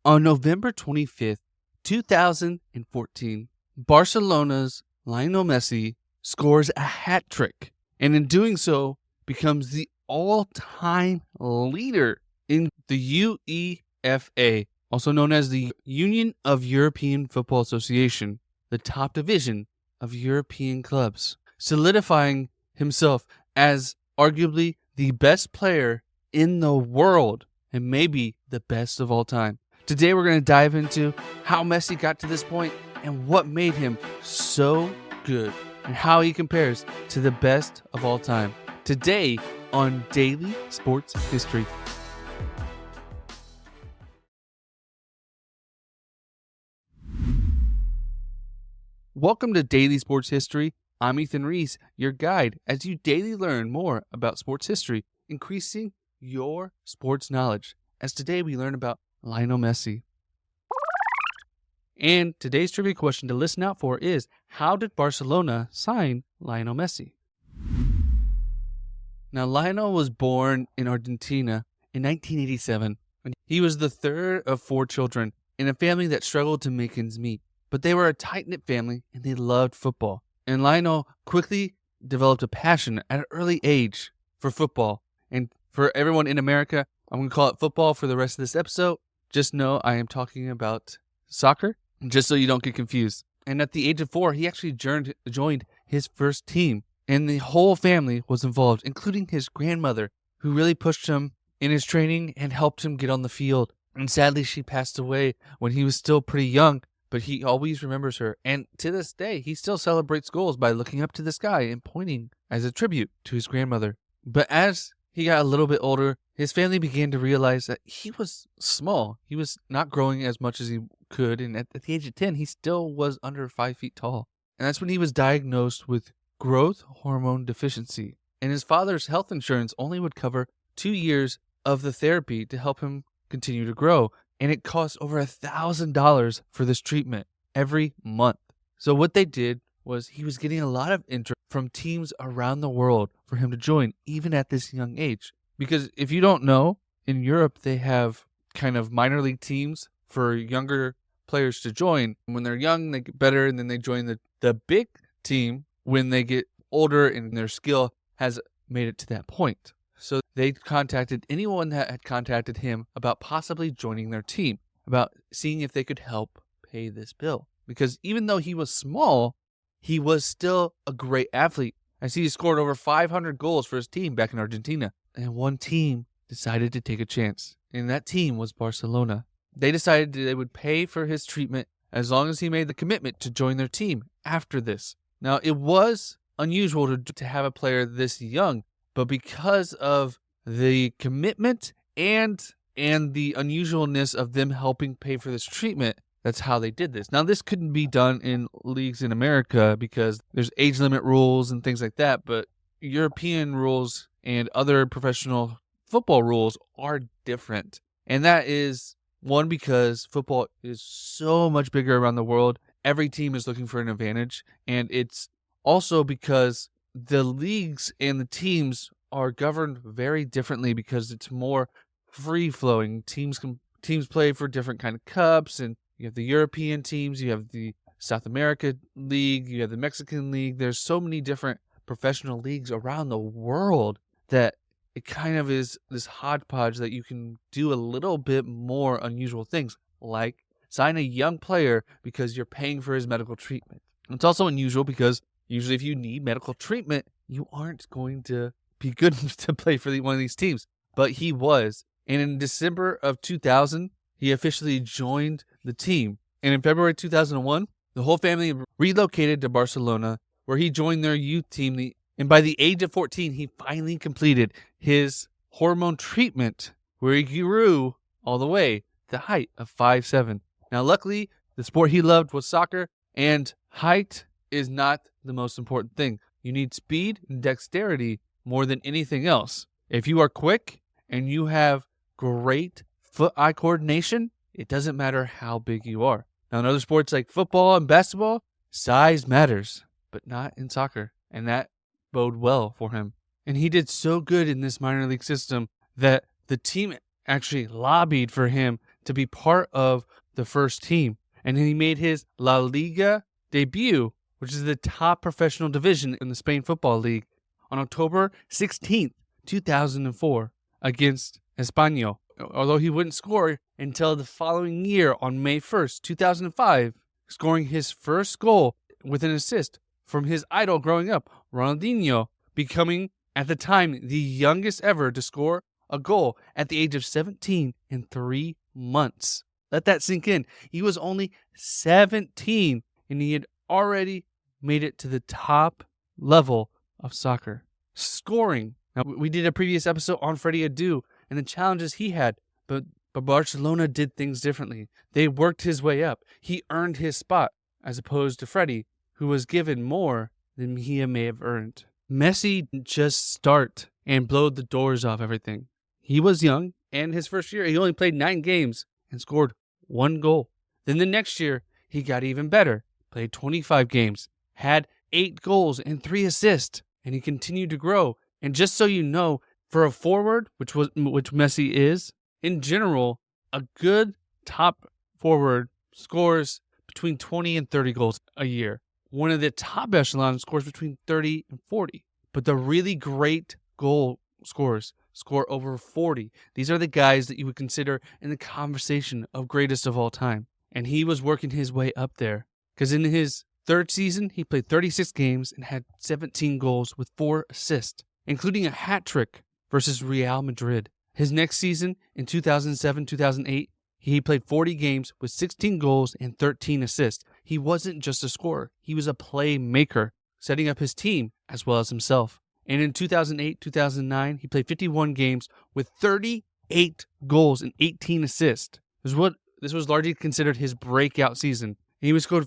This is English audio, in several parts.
On November 25th, 2014, Barcelona's Lionel Messi scores a hat trick, and in doing so, becomes the all-time leader in the UEFA, also known as the Union of European Football Association, the top division of European clubs, solidifying himself as arguably the best player in the world and maybe the best of all time. Today we're going to dive into how Messi got to this point and what made him so good and how he compares to the best of all time. Today on Daily Sports History. Welcome to Daily Sports History. I'm Ethan Reese, your guide as you daily learn more about sports history, increasing your sports knowledge. As today we learn about Lionel Messi. And today's trivia question to listen out for is, how did Barcelona sign Lionel Messi? Now, Lionel was born in Argentina in 1987. He was the third of 4 children in a family that struggled to make ends meet. But they were a tight-knit family and they loved football. And Lionel quickly developed a passion at an early age for football. And for everyone in America, I'm going to call it football for the rest of this episode. Just know I am talking about soccer, just so you don't get confused. And at the age of 4, he actually joined his first team. And the whole family was involved, including his grandmother, who really pushed him in his training and helped him get on the field. And sadly, she passed away when he was still pretty young, but he always remembers her. And to this day, he still celebrates goals by looking up to the sky and pointing as a tribute to his grandmother. But as he got a little bit older, his family began to realize that he was small. He was not growing as much as he could. And at the age of 10, he still was under 5 feet tall. And that's when he was diagnosed with growth hormone deficiency. And his father's health insurance only would cover 2 years of the therapy to help him continue to grow. And it cost over $1,000 for this treatment every month. So what they did was he was getting a lot of interest from teams around the world for him to join, even at this young age. Because if you don't know, in Europe, they have kind of minor league teams for younger players to join. When they're young, they get better, and then they join the big team when they get older and their skill has made it to that point. So they contacted anyone that had contacted him about possibly joining their team, about seeing if they could help pay this bill. Because even though he was small, he was still a great athlete. I see he scored over 500 goals for his team back in Argentina. And one team decided to take a chance. And that team was Barcelona. They decided they would pay for his treatment as long as he made the commitment to join their team after this. Now, it was unusual to have a player this young, but because of the commitment and the unusualness of them helping pay for this treatment, that's how they did this. Now, this couldn't be done in leagues in America because there's age limit rules and things like that, but European rules and other professional football rules are different. And that is, one, because football is so much bigger around the world. Every team is looking for an advantage. And it's also because the leagues and the teams are governed very differently because it's more free-flowing. Teams play for different kind of cups, and you have the European teams, you have the South America League, you have the Mexican League. There's so many different professional leagues around the world that it kind of is this hodgepodge that you can do a little bit more unusual things, like sign a young player because you're paying for his medical treatment. It's also unusual because usually if you need medical treatment, you aren't going to be good to play for one of these teams. But he was. And in December of 2000, he officially joined the team. And in February 2001, the whole family relocated to Barcelona, where he joined their youth team. And by the age of 14, he finally completed his hormone treatment, where he grew all the way to the height of 5'7". Now, luckily, the sport he loved was soccer, and height is not the most important thing. You need speed and dexterity more than anything else. If you are quick and you have great foot-eye coordination, it doesn't matter how big you are. Now, in other sports like football and basketball, size matters, but not in soccer. And that bode well for him. And he did so good in this minor league system that the team actually lobbied for him to be part of the first team. And he made his La Liga debut, which is the top professional division in the Spain Football League, on October 16th, 2004, against Espanyol. Although he wouldn't score until the following year on May 1st, 2005, scoring his first goal with an assist from his idol growing up, Ronaldinho, becoming at the time the youngest ever to score a goal at the age of 17 in 3 months. Let that sink in. He was only 17 and he had already made it to the top level of soccer. Scoring. Now, we did a previous episode on Freddie Adu and the challenges he had, but Barcelona did things differently. They worked his way up. He earned his spot, as opposed to Freddie, who was given more than he may have earned. Messi didn't just start and blow the doors off everything. He was young, and his first year, he only played 9 games and scored 1 goal. Then the next year, he got even better, played 25 games, had 8 goals and 3 assists, and he continued to grow. And just so you know, for a forward, which Messi is, in general, a good top forward scores between 20 and 30 goals a year. One of the top echelon scores between 30 and 40. But the really great goal scorers score over 40. These are the guys that you would consider in the conversation of greatest of all time. And he was working his way up there. Because in his third season, he played 36 games and had 17 goals with 4 assists, including a hat trick versus Real Madrid. His next season, in 2007-2008, he played 40 games with 16 goals and 13 assists. He wasn't just a scorer. He was a playmaker, setting up his team as well as himself. And in 2008-2009, he played 51 games with 38 goals and 18 assists. This was largely considered his breakout season. And he would score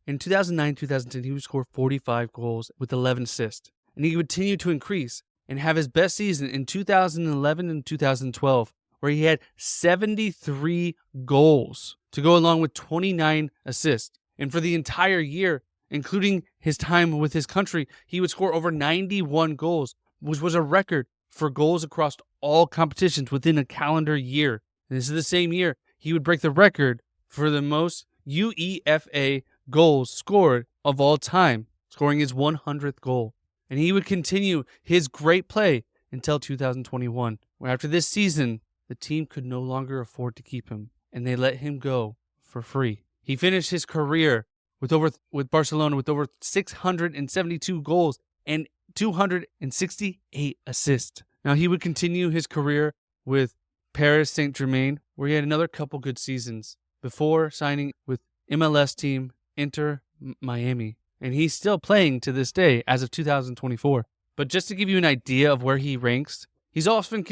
in 2009-2010, he would score 45 goals with 11 assists. And he would continue to increase and have his best season in 2011 and 2012, where he had 73 goals to go along with 29 assists. And for the entire year, including his time with his country, he would score over 91 goals, which was a record for goals across all competitions within a calendar year. And this is the same year he would break the record for the most UEFA goals scored of all time, scoring his 100th goal. And he would continue his great play until 2021, where after this season, the team could no longer afford to keep him, and they let him go for free. He finished his career with Barcelona with over 672 goals and 268 assists. Now, he would continue his career with Paris Saint-Germain, where he had another couple good seasons before signing with MLS team Inter Miami. And he's still playing to this day as of 2024. But just to give you an idea of where he ranks, he's often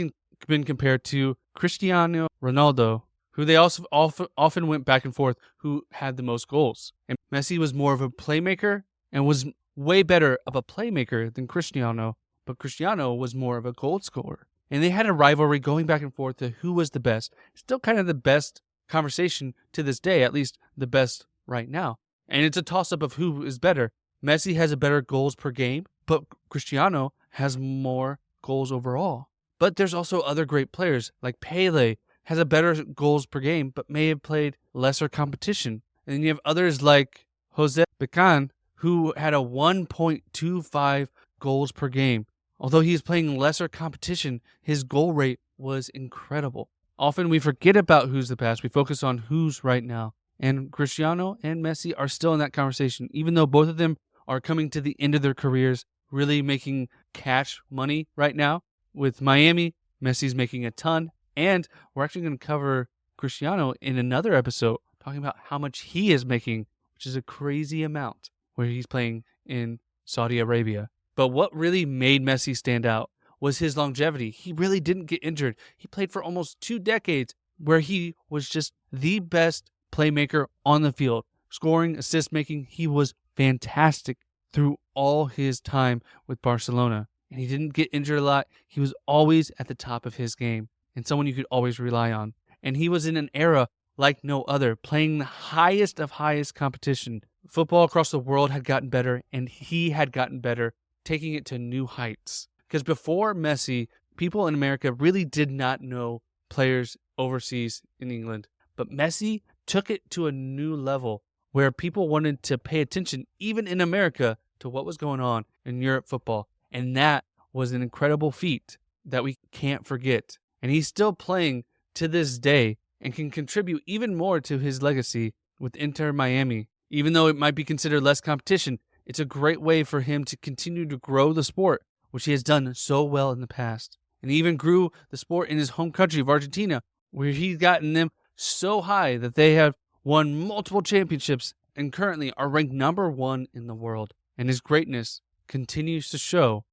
been compared to Cristiano Ronaldo, who they also often went back and forth who had the most goals. And Messi was more of a playmaker and was way better of a playmaker than Cristiano, but Cristiano was more of a goal scorer. And they had a rivalry going back and forth to who was the best. Still kind of the best conversation to this day, at least the best right now. And it's a toss-up of who is better. Messi has a better goals per game, but Cristiano has more goals overall. But there's also other great players, like Pele has a better goals per game, but may have played lesser competition. And then you have others like Jose Becan, who had a 1.25 goals per game. Although he is playing lesser competition, his goal rate was incredible. Often we forget about who's the past. We focus on who's right now. And Cristiano and Messi are still in that conversation, even though both of them are coming to the end of their careers, really making cash money right now. With Miami, Messi's making a ton. And we're actually going to cover Cristiano in another episode, talking about how much he is making, which is a crazy amount, where he's playing in Saudi Arabia. But what really made Messi stand out was his longevity. He really didn't get injured. He played for almost 2 decades, where he was just the best playmaker on the field. Scoring, assist making, he was fantastic through all his time with Barcelona. And he didn't get injured a lot. He was always at the top of his game and someone you could always rely on. And he was in an era like no other, playing the highest of highest competition. Football across the world had gotten better, and he had gotten better, taking it to new heights. Because before Messi, people in America really did not know players overseas in England. But Messi took it to a new level where people wanted to pay attention, even in America, to what was going on in Europe football. And that was an incredible feat that we can't forget. And he's still playing to this day and can contribute even more to his legacy with Inter Miami. Even though it might be considered less competition, it's a great way for him to continue to grow the sport, which he has done so well in the past. And he even grew the sport in his home country of Argentina, where he's gotten them so high that they have won multiple championships and currently are ranked number 1 in the world. And his greatness continues to show.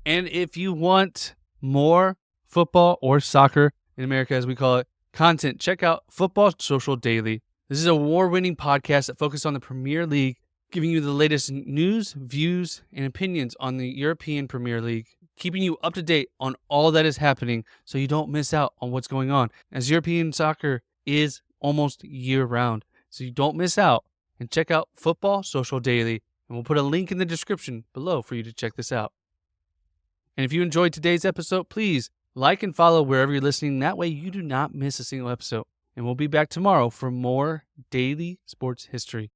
And if you want more football or soccer in America, as we call it, content, check out Football Social Daily. This is an award-winning podcast that focuses on the Premier League, giving you the latest news, views, and opinions on the European Premier League, keeping you up to date on all that is happening so you don't miss out on what's going on, as European soccer is almost year-round. So you don't miss out, and check out Football Social Daily, and we'll put a link in the description below for you to check this out. And if you enjoyed today's episode, please like and follow wherever you're listening. That way you do not miss a single episode. And we'll be back tomorrow for more daily sports history.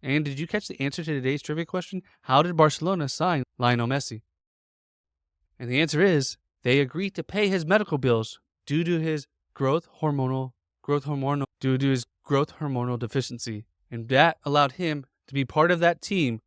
And did you catch the answer to today's trivia question? How did Barcelona sign Lionel Messi? And the answer is, they agreed to pay his medical bills due to his growth hormonal deficiency. And that allowed him to be part of that team